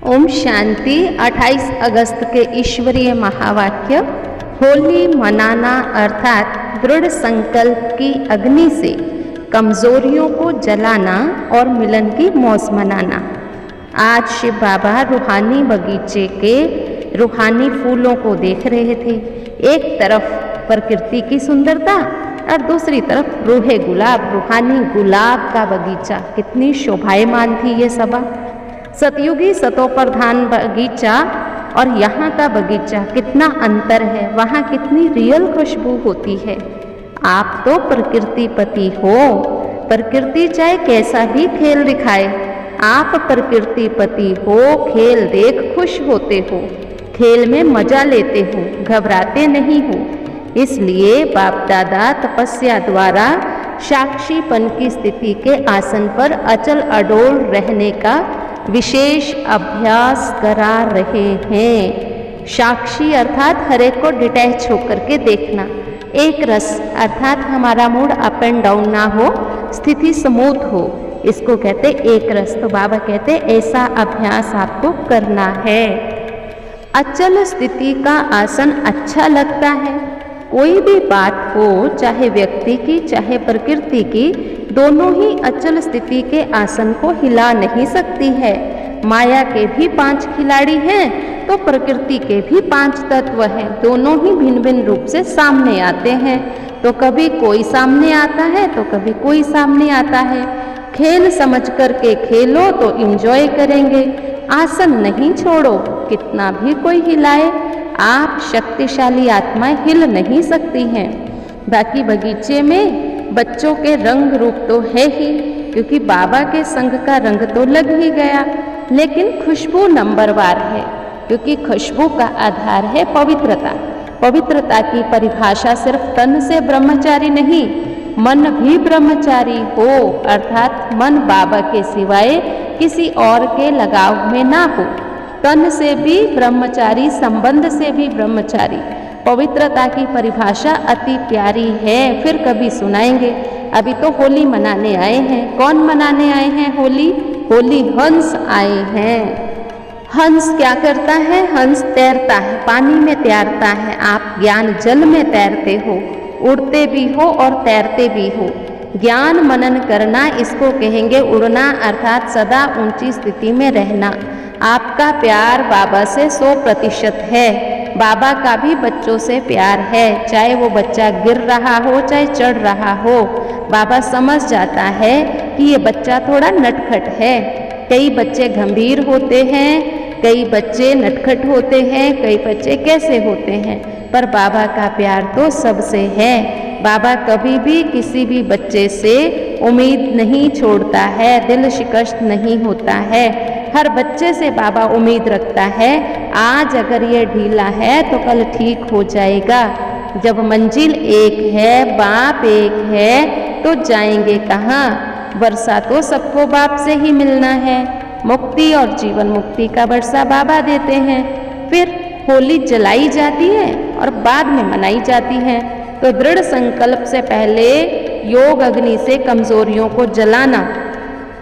ओम शांति। 28 अगस्त के ईश्वरीय महावाक्य। होली मनाना अर्थात दृढ़ संकल्प की अग्नि से कमजोरियों को जलाना और मिलन की मौज मनाना। आज शिव बाबा रूहानी बगीचे के रूहानी फूलों को देख रहे थे। एक तरफ प्रकृति की सुंदरता और दूसरी तरफ रूहे गुलाब, रूहानी गुलाब का बगीचा। कितनी शोभायमान थी ये सभा। सतयुगी सतोप्रधान बगीचा और यहाँ का बगीचा, कितना अंतर है। वहाँ कितनी रियल खुशबू होती है। आप तो प्रकृति पति हो। प्रकृति चाहे कैसा भी खेल दिखाए, आप प्रकृति पति हो। खेल देख खुश होते हो, खेल में मजा लेते हो, घबराते नहीं हो। इसलिए बाप दादा तपस्या द्वारा साक्षीपन की स्थिति के आसन पर अचल अडोल रहने का विशेष अभ्यास करा रहे हैं। साक्षी अर्थात हर एक को डिटैच होकर के देखना। एक रस अर्थात हमारा मूड अप एंड डाउन ना हो, स्थिति स्मूथ हो, इसको कहते एक रस। तो बाबा कहते ऐसा अभ्यास आपको करना है। अचल स्थिति का आसन अच्छा लगता है। कोई भी बात हो, चाहे व्यक्ति की चाहे प्रकृति की, दोनों ही अचल स्थिति के आसन को हिला नहीं सकती है। माया के भी 5 खिलाड़ी हैं तो प्रकृति के भी 5 तत्व हैं। दोनों ही भिन्न भिन्न रूप से सामने आते हैं। तो कभी कोई सामने आता है तो कभी कोई सामने आता है। खेल समझ करके खेलो तो एंजॉय करेंगे। आसन नहीं छोड़ो, कितना भी कोई हिलाए, आप शक्तिशाली आत्माएं हिल नहीं सकती हैं। बाकी बगीचे में बच्चों के रंग रूप तो है ही, क्योंकि बाबा के संग का रंग तो लग ही गया। लेकिन खुशबू नंबरवार है, क्योंकि खुशबू का आधार है पवित्रता। पवित्रता की परिभाषा सिर्फ तन से ब्रह्मचारी नहीं, मन भी ब्रह्मचारी हो, अर्थात मन बाबा के सिवाय किसी और के लगाव में ना हो। तन से भी ब्रह्मचारी, संबंध से भी ब्रह्मचारी। पवित्रता की परिभाषा अति प्यारी है, फिर कभी सुनाएंगे। अभी तो होली मनाने आए हैं। कौन मनाने आए हैं होली? होली हंस आए हैं। हंस क्या करता है? हंस तैरता है, पानी में तैरता है। आप ज्ञान जल में तैरते हो, उड़ते भी हो और तैरते भी हो। ज्ञान मनन करना, इसको कहेंगे उड़ना, अर्थात सदा ऊंची स्थिति में रहना। आपका प्यार बाबा से 100% है। बाबा का भी बच्चों से प्यार है, चाहे वो बच्चा गिर रहा हो चाहे चढ़ रहा हो। बाबा समझ जाता है कि ये बच्चा थोड़ा नटखट है। कई बच्चे गंभीर होते हैं, कई बच्चे नटखट होते हैं, कई बच्चे कैसे होते हैं, पर बाबा का प्यार तो सबसे है। बाबा कभी भी किसी भी बच्चे से उम्मीद नहीं छोड़ता है, दिल शिकस्त नहीं होता है। हर बच्चे से बाबा उम्मीद रखता है, आज अगर ये ढीला है तो कल ठीक हो जाएगा। जब मंजिल एक है, बाप एक है, तो जाएंगे कहाँ? वर्षा तो सबको बाप से ही मिलना है। मुक्ति और जीवन मुक्ति का वर्षा बाबा देते हैं। फिर होली जलाई जाती है और बाद में मनाई जाती है। तो दृढ़ संकल्प से पहले योग अग्नि से कमजोरियों को जलाना,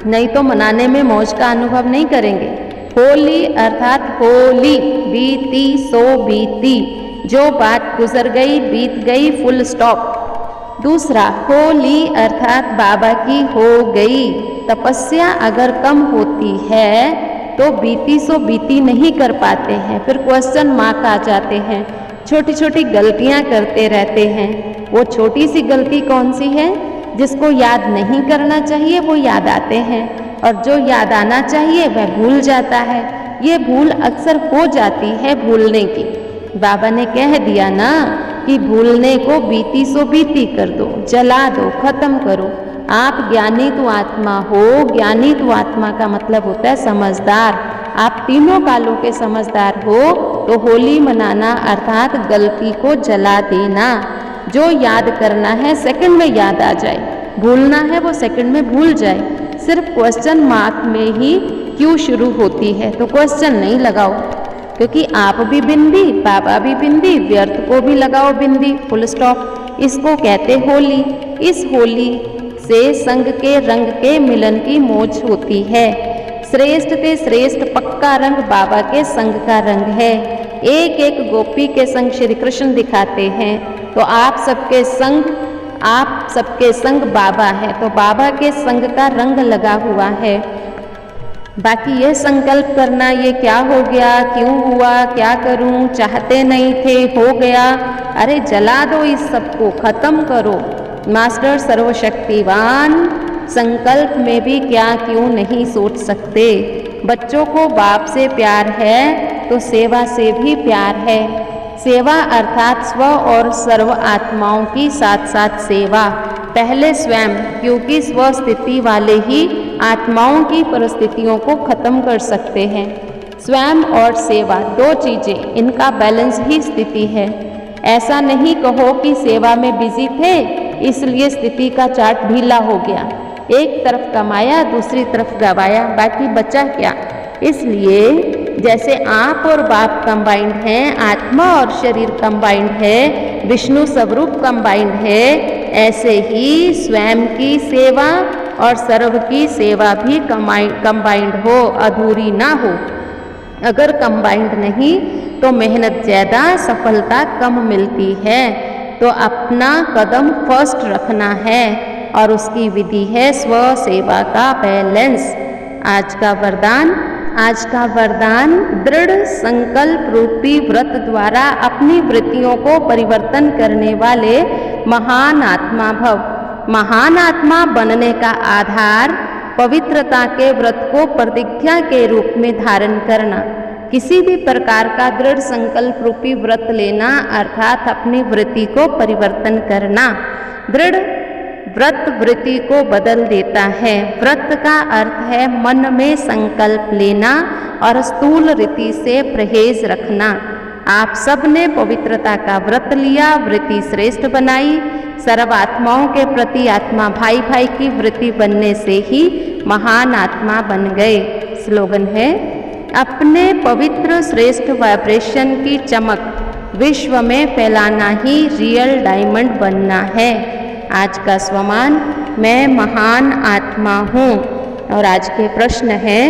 नहीं तो मनाने में मौज का अनुभव नहीं करेंगे। होली अर्थात होली, बीती सो बीती, जो बात गुजर गई बीत गई, फुल स्टॉप। दूसरा, होली अर्थात बाबा की हो गई। तपस्या अगर कम होती है तो बीती सो बीती नहीं कर पाते हैं, फिर क्वेश्चन मार्क आ जाते हैं। छोटी छोटी गलतियां करते रहते हैं। वो छोटी सी गलती कौन सी है? जिसको याद नहीं करना चाहिए वो याद आते हैं, और जो याद आना चाहिए वह भूल जाता है। ये भूल अक्सर हो जाती है भूलने की। बाबा ने कह दिया ना कि भूलने को बीती सो बीती कर दो, जला दो, खत्म करो। आप ज्ञानी तो आत्मा हो। ज्ञानी तो आत्मा का मतलब होता है समझदार। आप तीनों कालों के समझदार हो। तो होली मनाना अर्थात गलती को जला देना। जो याद करना है सेकंड में याद आ जाए, भूलना है वो सेकंड में भूल जाए। सिर्फ क्वेश्चन मार्क में ही क्यों शुरू होती है, तो क्वेश्चन नहीं लगाओ, क्योंकि आप भी बिंदी, बाबा भी बिंदी, व्यर्थ को भी लगाओ बिंदी, फुल स्टॉप। इसको कहते होली। इस होली से संग के रंग के मिलन की मौज होती है। श्रेष्ठ ते श्रेष्ठ पक्का रंग बाबा के संग का रंग है। एक एक गोपी के संग श्री कृष्ण दिखाते हैं। तो आप सबके संग बाबा है, तो बाबा के संग का रंग लगा हुआ है। बाकी ये संकल्प करना ये क्या हो गया, क्यों हुआ, क्या करूं, चाहते नहीं थे, हो गया, अरे जला दो, इस सबको खत्म करो। मास्टर सर्वशक्तिवान संकल्प में भी क्या क्यों नहीं सोच सकते। बच्चों को बाप से प्यार है तो सेवा से भी प्यार है। सेवा अर्थात स्व और सर्व आत्माओं की साथ साथ सेवा। पहले स्वयं, क्योंकि स्व स्थिति वाले ही आत्माओं की परिस्थितियों को खत्म कर सकते हैं। स्वयं और सेवा दो चीजें, इनका बैलेंस ही स्थिति है। ऐसा नहीं कहो कि सेवा में बिजी थे इसलिए स्थिति का चार्ट ढीला हो गया, एक तरफ कमाया दूसरी तरफ गवाया, बाकी बचा क्या। इसलिए जैसे आप और बाप कंबाइंड हैं, आत्मा और शरीर कंबाइंड है, विष्णु स्वरूप कंबाइंड है, ऐसे ही स्वयं की सेवा और सर्व की सेवा भी कंबाइंड हो, अधूरी ना हो। अगर कंबाइंड नहीं तो मेहनत ज़्यादा, सफलता कम मिलती है। तो अपना कदम फर्स्ट रखना है और उसकी विधि है स्व सेवा का बैलेंस। आज का वरदान दृढ़ संकल्प रूपी व्रत द्वारा अपनी वृत्तियों को परिवर्तन करने वाले महान आत्मा भव। महान आत्मा बनने का आधार पवित्रता के व्रत को प्रतिज्ञा के रूप में धारण करना, किसी भी प्रकार का दृढ़ संकल्प रूपी व्रत लेना अर्थात अपनी वृत्ति को परिवर्तन करना। दृढ़ व्रत वृत्ति को बदल देता है। व्रत का अर्थ है मन में संकल्प लेना और स्थूल रीति से परहेज रखना। आप सब ने पवित्रता का व्रत लिया, वृत्ति श्रेष्ठ बनाई। सर्वात्माओं के प्रति आत्मा भाई भाई की वृत्ति बनने से ही महान आत्मा बन गए। स्लोगन है, अपने पवित्र श्रेष्ठ वाइब्रेशन की चमक विश्व में फैलाना ही रियल डायमंड बनना है। आज का स्वमान, मैं महान आत्मा हूँ। और आज के प्रश्न है,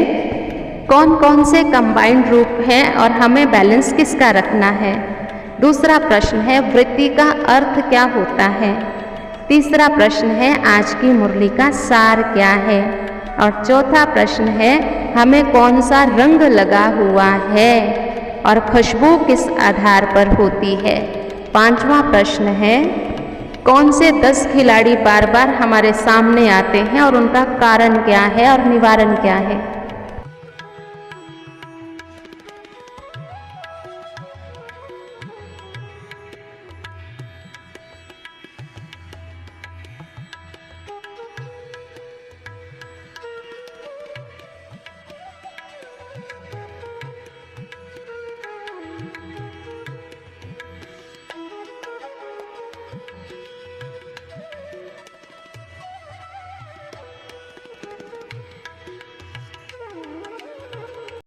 कौन कौन से कंबाइंड रूप हैं और हमें बैलेंस किसका रखना है। दूसरा प्रश्न है, वृत्ति का अर्थ क्या होता है। तीसरा प्रश्न है, आज की मुरली का सार क्या है। और चौथा प्रश्न है, हमें कौन सा रंग लगा हुआ है और खुशबू किस आधार पर होती है। पांचवा प्रश्न है, कौन से 10 खिलाड़ी बार बार हमारे सामने आते हैं और उनका कारण क्या है और निवारण क्या है।